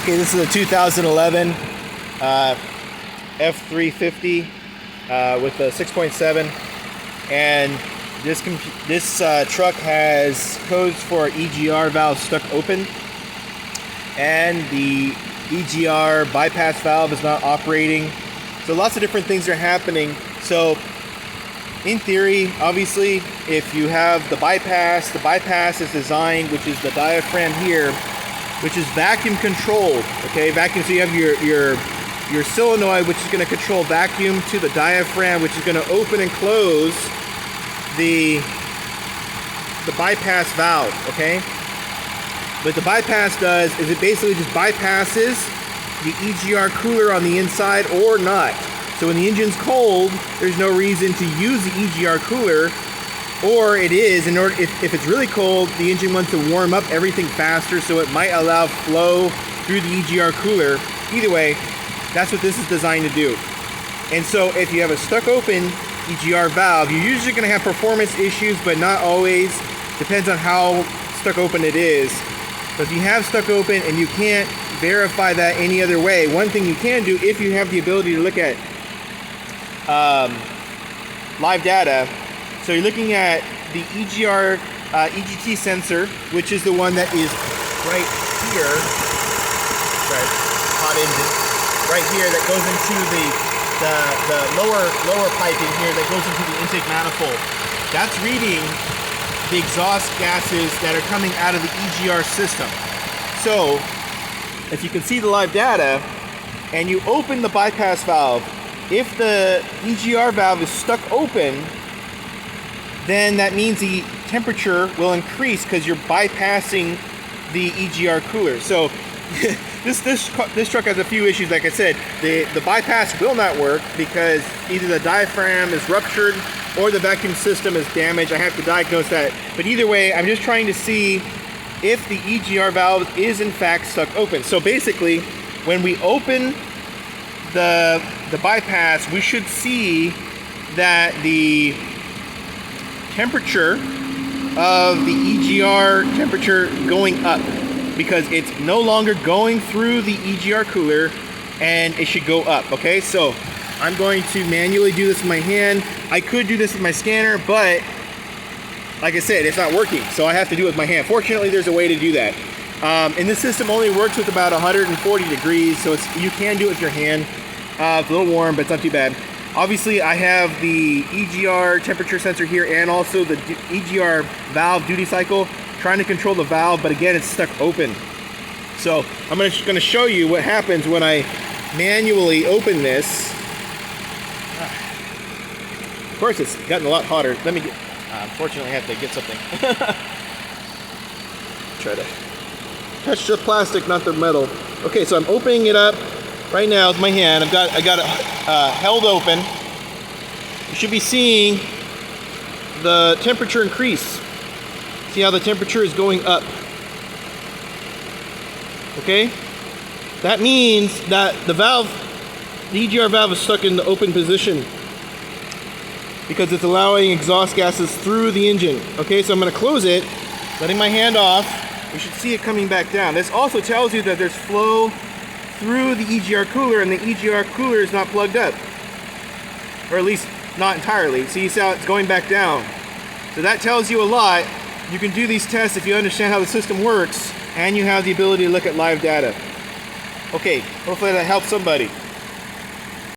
Okay, this is a 2011 F350 with a 6.7, and this truck has codes for EGR valve stuck open, and the EGR bypass valve is not operating. So lots of different things are happening. So in theory, obviously, if you have the bypass is designed, which is the diaphragm here, which is vacuum controlled, okay? Vacuum, so you have your solenoid, which is gonna control vacuum to the diaphragm, which is gonna open and close the bypass valve, okay? What the bypass does is it basically just bypasses the EGR cooler on the inside or not. So when the engine's cold, there's no reason to use the EGR cooler, or it is, if it's really cold, the engine wants to warm up everything faster, so it might allow flow through the EGR cooler. Either way, that's what this is designed to do. And so if you have a stuck open EGR valve, you're usually gonna have performance issues, but not always. Depends on how stuck open it is. But if you have stuck open and you can't verify that any other way, one thing you can do, if you have the ability to look at live data, so you're looking at the EGR EGT sensor, which is the one that is right here, right, hot engine, right here, that goes into the lower piping here that goes into the intake manifold. That's reading the exhaust gases that are coming out of the EGR system. So if you can see the live data and you open the bypass valve, if the EGR valve is stuck open, then that means the temperature will increase because you're bypassing the EGR cooler. So this truck has a few issues. Like I said, the bypass will not work because either the diaphragm is ruptured or the vacuum system is damaged. I have to diagnose that. But either way, I'm just trying to see if the EGR valve is in fact stuck open. So basically, when we open the bypass, we should see that the temperature of the EGR temperature going up, because it's no longer going through the EGR cooler, and it should go up. Okay, so I'm going to manually do this with my hand. I could do this with my scanner, but like I said, it's not working, so I have to do it with my hand. Fortunately, there's a way to do that. And this system only works with about 140 degrees, so you can do it with your hand. It's a little warm, but it's not too bad. Obviously, I have the EGR temperature sensor here and also the EGR valve duty cycle, trying to control the valve, but again, it's stuck open. So I'm going to show you what happens when I manually open this. Of course, it's gotten a lot hotter. Let me get, unfortunately, I have to get something. Try to touch the plastic, not the metal. Okay, so I'm opening it up right now with my hand. I got it held open. You should be seeing the temperature increase. See how the temperature is going up. Okay? That means that the EGR valve is stuck in the open position because it's allowing exhaust gases through the engine. Okay, so I'm going to close it, letting my hand off. You should see it coming back down. This also tells you that there's flow through the EGR cooler, and the EGR cooler is not plugged up, or at least not entirely. See how it's going back down. So that tells you a lot. You can do these tests if you understand how the system works and you have the ability to look at live data. Okay, hopefully that helps somebody.